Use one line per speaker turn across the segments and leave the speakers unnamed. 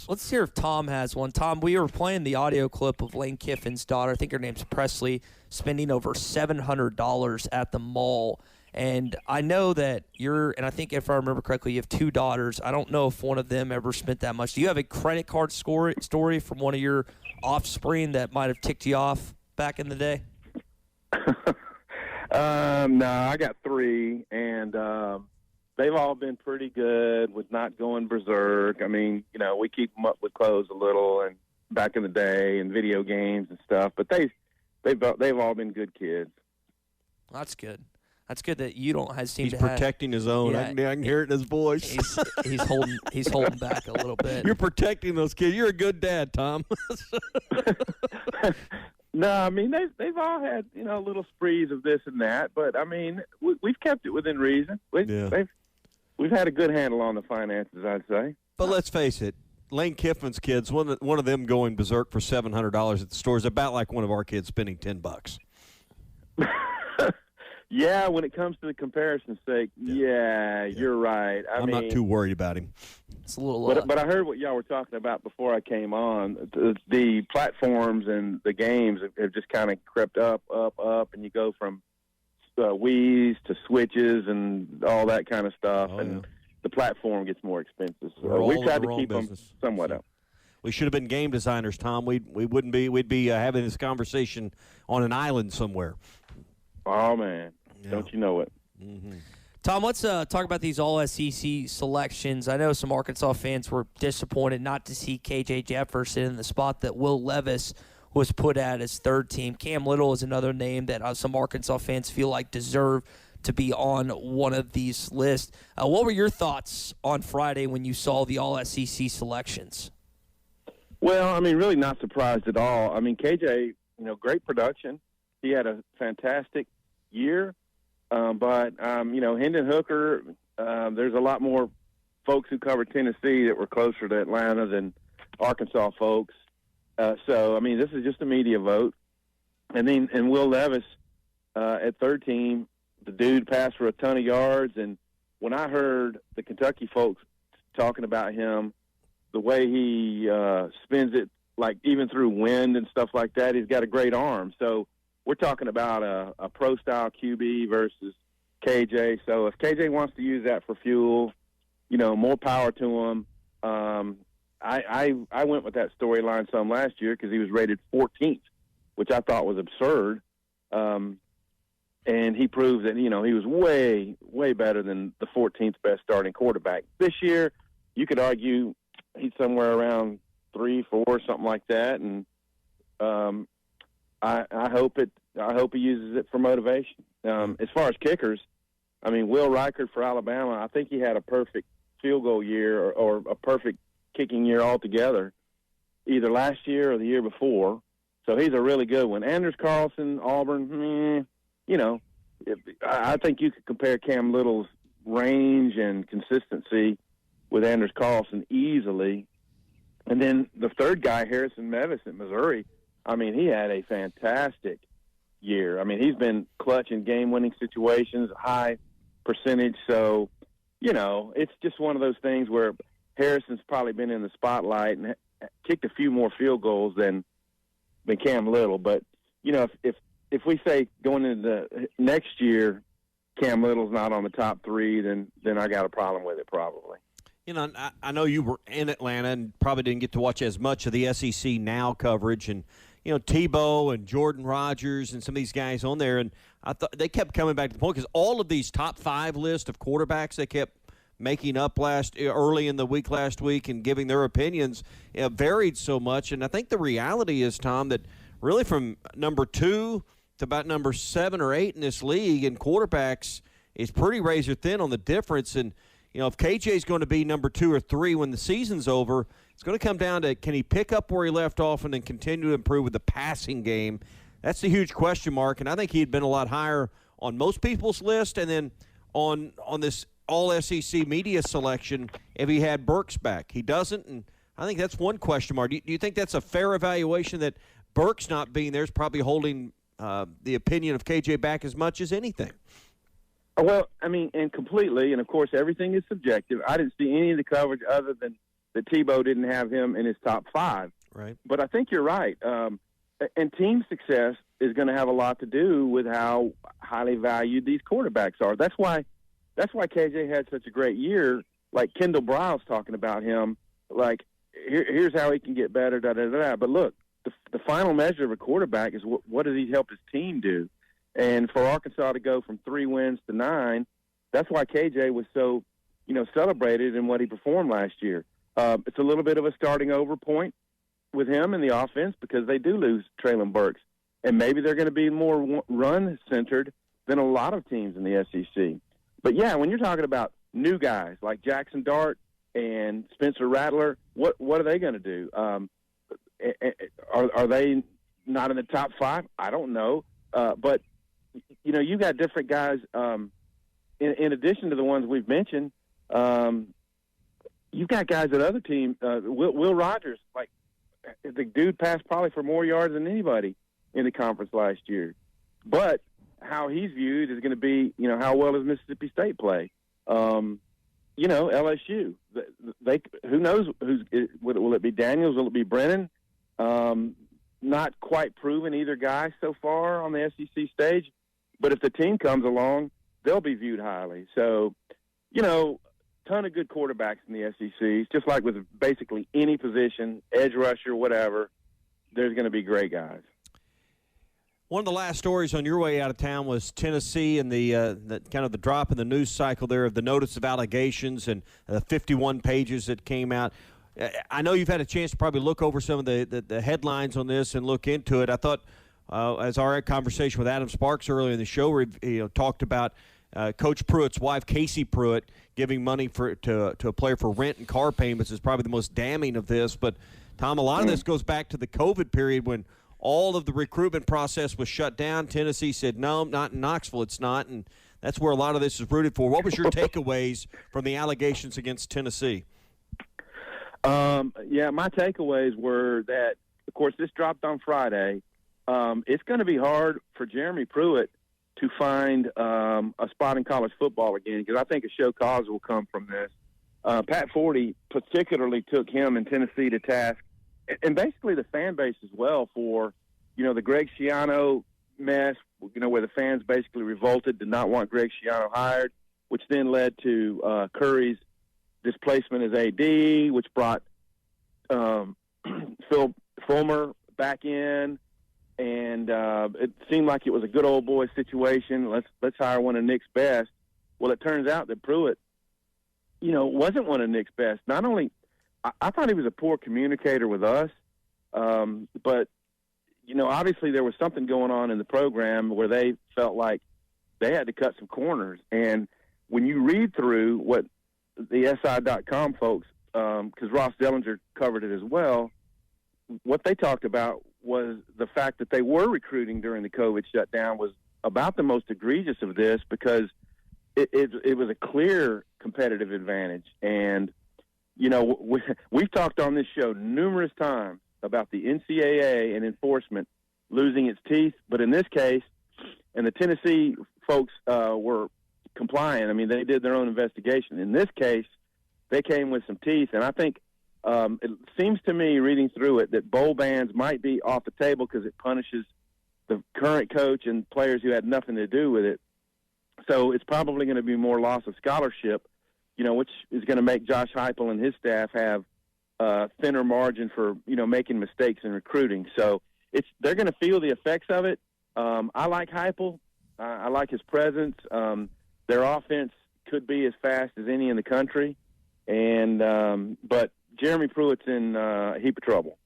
Let's hear if Tom has one. Tom, we were playing the audio clip of Lane Kiffin's daughter, I think her name's Presley, spending over $700 at the mall. And I know that and I think if I remember correctly, you have two daughters. I don't know if one of them ever spent that much. Do you have a credit card story from one of your offspring that might have ticked you off back in the day?
No, I got three, and they've all been pretty good with not going berserk. I mean, we keep them up with clothes a little, and back in the day, and video games and stuff. But they've all been good kids.
That's good. That's good that you don't seem
He's
to have.
He's protecting his own.
Yeah,
I can hear it in his voice.
He's holding back a little bit.
You're protecting those kids. You're a good dad, Tom.
No, I mean they've all had little sprees of this and that, but I mean we've kept it within reason. We've had a good handle on the finances, I'd say.
But let's face it, Lane Kiffin's kids, one of them going berserk for $700 at the store is about like one of our kids spending $10.
Yeah, when it comes to the comparison's sake, yeah. You're right.
I'm not too worried about him.
It's a little.
But I heard what y'all were talking about before I came on. The platforms and the games have just kind of crept up, and you go from Wii's to Switches and all that kind of stuff, and the platform gets more expensive. So we tried to keep them somewhat up.
We should have been game designers, Tom. We'd be having this conversation on an island somewhere.
Oh man. Yeah. Don't you know it?
Mm-hmm. Tom, let's talk about these All-SEC selections. I know some Arkansas fans were disappointed not to see K.J. Jefferson in the spot that Will Levis was put at as third team. Cam Little is another name that some Arkansas fans feel like deserve to be on one of these lists. What were your thoughts on Friday when you saw the All-SEC selections?
Well, I mean, really not surprised at all. I mean, KJ, great production. He had a fantastic year. But Hendon Hooker, there's a lot more folks who cover Tennessee that were closer to Atlanta than Arkansas folks. So, I mean, this is just a media vote. And Will Levis at third team, the dude passed for a ton of yards. And when I heard the Kentucky folks talking about him, the way he spins it, like even through wind and stuff like that, he's got a great arm. So, we're talking about a pro-style QB versus KJ. So if KJ wants to use that for fuel, more power to him. I went with that storyline some last year because he was rated 14th, which I thought was absurd. And he proved that, he was way, way better than the 14th best starting quarterback. This year, you could argue he's somewhere around 3, 4, something like that. And I hope he uses it for motivation. As far as kickers, I mean, Will Reichert for Alabama, I think he had a perfect field goal year or a perfect kicking year altogether, either last year or the year before. So he's a really good one. Anders Carlson, Auburn, I think you could compare Cam Little's range and consistency with Anders Carlson easily. And then the third guy, Harrison Mevis at Missouri, I mean, he had a fantastic year. I mean, he's been clutch in game-winning situations, high percentage. So, it's just one of those things where Harrison's probably been in the spotlight and kicked a few more field goals than Cam Little. But, if we say going into the next year, Cam Little's not on the top three, then I got a problem with it probably.
I know you were in Atlanta and probably didn't get to watch as much of the SEC Now coverage, and Tebow and Jordan Rodgers and some of these guys on there, and I thought they kept coming back to the point because all of these top 5 list of quarterbacks they kept making up early in the week last week and giving their opinions varied so much. And I think the reality is, Tom, that really from number 2 to about number 7 or 8 in this league in quarterbacks is pretty razor thin on the difference. And if KJ is going to be number 2 or 3 when the season's over, it's going to come down to can he pick up where he left off and then continue to improve with the passing game. That's the huge question mark, and I think he'd been a lot higher on most people's list and then on this all-SEC media selection if he had Burks back. He doesn't, and I think that's one question mark. Do you think that's a fair evaluation that Burks not being there is probably holding the opinion of KJ back as much as anything?
Well, I mean, and completely, and of course everything is subjective. I didn't see any of the coverage other than the that Tebow didn't have him in his top 5.
Right.
But I think you're right. And team success is going to have a lot to do with how highly valued these quarterbacks are. That's why KJ had such a great year. Like Kendall Briles talking about him, like here's how he can get better. Da da da da. But look, the final measure of a quarterback is what does he help his team do? And for Arkansas to go from 3 wins to 9, that's why KJ was so celebrated in what he performed last year. It's a little bit of a starting over point with him in the offense because they do lose Traylon Burks. And maybe they're going to be more run-centered than a lot of teams in the SEC. But, yeah, when you're talking about new guys like Jackson Dart and Spencer Rattler, what are they going to do? Are they not in the top 5? I don't know. But, you got different guys. In addition to the ones we've mentioned, you've got guys at other teams. Will Rogers, like the dude passed probably for more yards than anybody in the conference last year. But how he's viewed is going to be, how well does Mississippi State play? LSU. They who knows will it be Daniels? Will it be Brennan? Not quite proven either guy so far on the SEC stage. But if the team comes along, they'll be viewed highly. So, ton of good quarterbacks in the SEC. Just like with basically any position, edge rusher, whatever, there's going to be great guys.
One of the last stories on your way out of town was Tennessee and the kind of the drop in the news cycle there of the notice of allegations and the 51 pages that came out. I know you've had a chance to probably look over some of the headlines on this and look into it. I thought, as our conversation with Adam Sparks earlier in the show, talked about Coach Pruitt's wife, Casey Pruitt, giving money to a player for rent and car payments is probably the most damning of this. But, Tom, a lot of this goes back to the COVID period when all of the recruitment process was shut down. Tennessee said, no, not in Knoxville, it's not. And that's where a lot of this is rooted for. What was your takeaways from the allegations against Tennessee?
My takeaways were that, of course, this dropped on Friday. It's going to be hard for Jeremy Pruitt to find a spot in college football again because I think a show cause will come from this. Pat Forty particularly took him in Tennessee to task, and basically the fan base as well for, the Greg Schiano mess, where the fans basically revolted, did not want Greg Schiano hired, which then led to Curry's displacement as AD, which brought Phil Fulmer back in. And it seemed like it was a good old boy situation. Let's hire one of Nick's best. Well, it turns out that Pruitt, wasn't one of Nick's best. Not only I thought he was a poor communicator with us, but obviously there was something going on in the program where they felt like they had to cut some corners. And when you read through what the SI.com folks, because Ross Dellinger covered it as well, what they talked about was the fact that they were recruiting during the COVID shutdown was about the most egregious of this because it was a clear competitive advantage. And, we've talked on this show numerous times about the NCAA and enforcement losing its teeth. But in this case, and the Tennessee folks were compliant. I mean, they did their own investigation. In this case, they came with some teeth. And I think it seems to me, reading through it, that bowl bans might be off the table because it punishes the current coach and players who had nothing to do with it. So it's probably going to be more loss of scholarship, which is going to make Josh Heupel and his staff have thinner margin for, making mistakes in recruiting. So they're going to feel the effects of it. I like Heupel. I like his presence. Their offense could be as fast as any in the country. But Jeremy Pruitt's in a heap of trouble.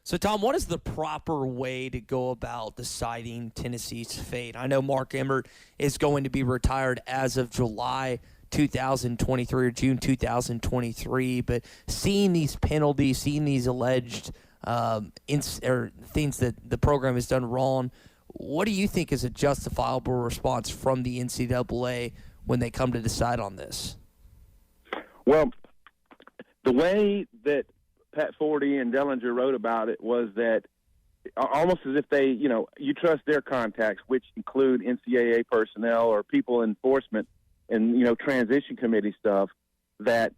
So, Tom, what is the proper way to go about deciding Tennessee's fate? I know Mark Emmert is going to be retired as of July 2023 or June 2023, but seeing these penalties, seeing these alleged things that the program has done wrong, what do you think is a justifiable response from the NCAA when they come to decide on this?
Well, the way that Pat Forty and Dellinger wrote about it was that almost as if they, you trust their contacts, which include NCAA personnel or people in enforcement and, transition committee stuff, that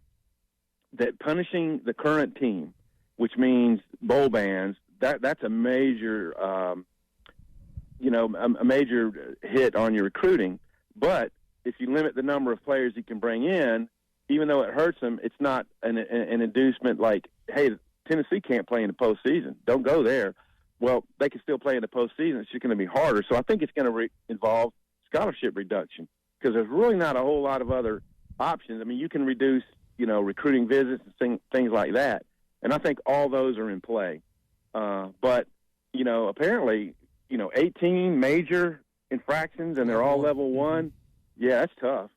that punishing the current team, which means bowl bans, that's a major, a major hit on your recruiting. But if you limit the number of players you can bring in, even though it hurts them, it's not an inducement like, hey, Tennessee can't play in the postseason. Don't go there. Well, they can still play in the postseason. It's just going to be harder. So I think it's going to involve scholarship reduction because there's really not a whole lot of other options. I mean, you can reduce, recruiting visits and things like that. And I think all those are in play. But, apparently, 18 major infractions and they're all level one. Yeah, that's tough.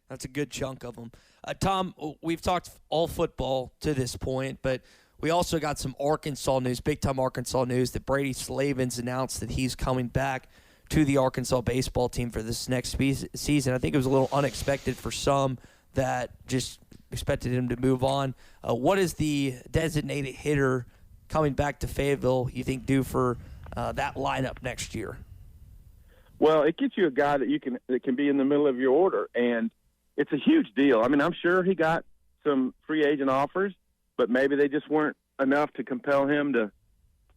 That's a good chunk of them. Tom, we've talked all football to this point, but we also got some Arkansas news, big-time Arkansas news, that Brady Slavin's announced that he's coming back to the Arkansas baseball team for this next season. I think it was a little unexpected for some that just expected him to move on. What is the designated hitter coming back to Fayetteville you think do for that lineup next year?
Well, it gets you a guy that can be in the middle of your order, and it's a huge deal. I mean, I'm sure he got some free agent offers, but maybe they just weren't enough to compel him to,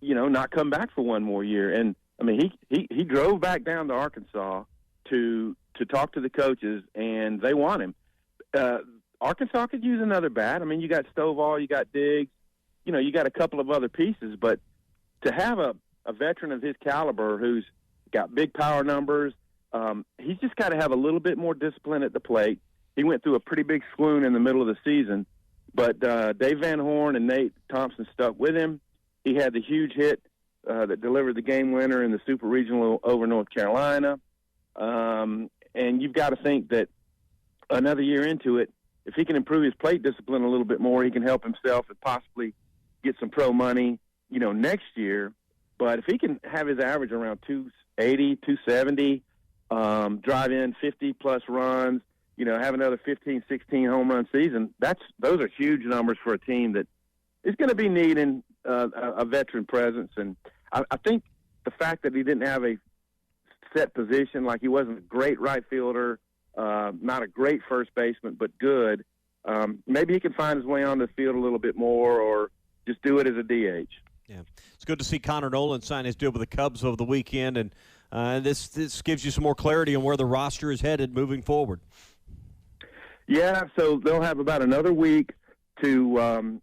not come back for one more year. And I mean, he drove back down to Arkansas to talk to the coaches, and they want him. Arkansas could use another bat. I mean, you got Stovall, you got Diggs, you got a couple of other pieces, but to have a veteran of his caliber who's got big power numbers, he's just got to have a little bit more discipline at the plate. He went through a pretty big swoon in the middle of the season, but Dave Van Horn and Nate Thompson stuck with him. He had the huge hit that delivered the game winner in the Super Regional over North Carolina. And you've got to think that another year into it, if he can improve his plate discipline a little bit more, he can help himself and possibly get some pro money, next year. But if he can have his average around 280, 270, drive in 50-plus runs, have another 15, 16 home run season, those are huge numbers for a team that is going to be needing a veteran presence. And I think the fact that he didn't have a set position, like he wasn't a great right fielder, not a great first baseman, but good, maybe he can find his way onto the field a little bit more or just do it as a DH.
Yeah, it's good to see Connor Nolan sign his deal with the Cubs over the weekend, and this gives you some more clarity on where the roster is headed moving forward.
Yeah, so they'll have about another week to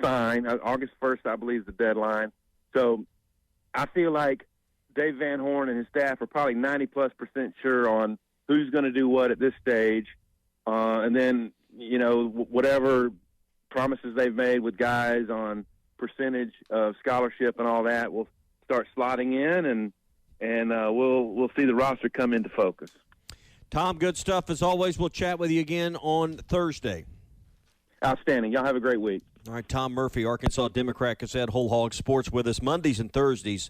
sign. August 1st, I believe, is the deadline. So I feel like Dave Van Horn and his staff are probably 90+% sure on who's going to do what at this stage, and then whatever promises they've made with guys on percentage of scholarship and all that will start slotting in, and we'll see the roster come into focus.
Tom, good stuff as always. We'll chat with you again on Thursday.
Outstanding. Y'all have a great week.
All right, Tom Murphy, Arkansas Democrat-Gazette, Whole Hog Sports with us Mondays and Thursdays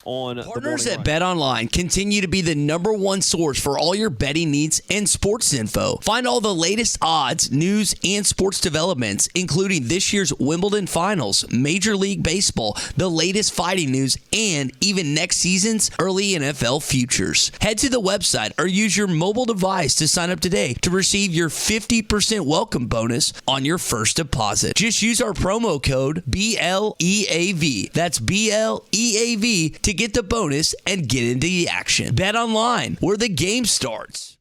on
Partners at BetOnline continue to be the #1 source for all your betting needs and sports info. Find all the latest odds, news, and sports developments, including this year's Wimbledon Finals, Major League Baseball, the latest fighting news, and even next season's early NFL futures. Head to the website or use your mobile device to sign up today to receive your 50% welcome bonus on your first deposit. Just use our promo code BLEAV. That's BLEAV to get the bonus and get into the action. Bet online, where the game starts.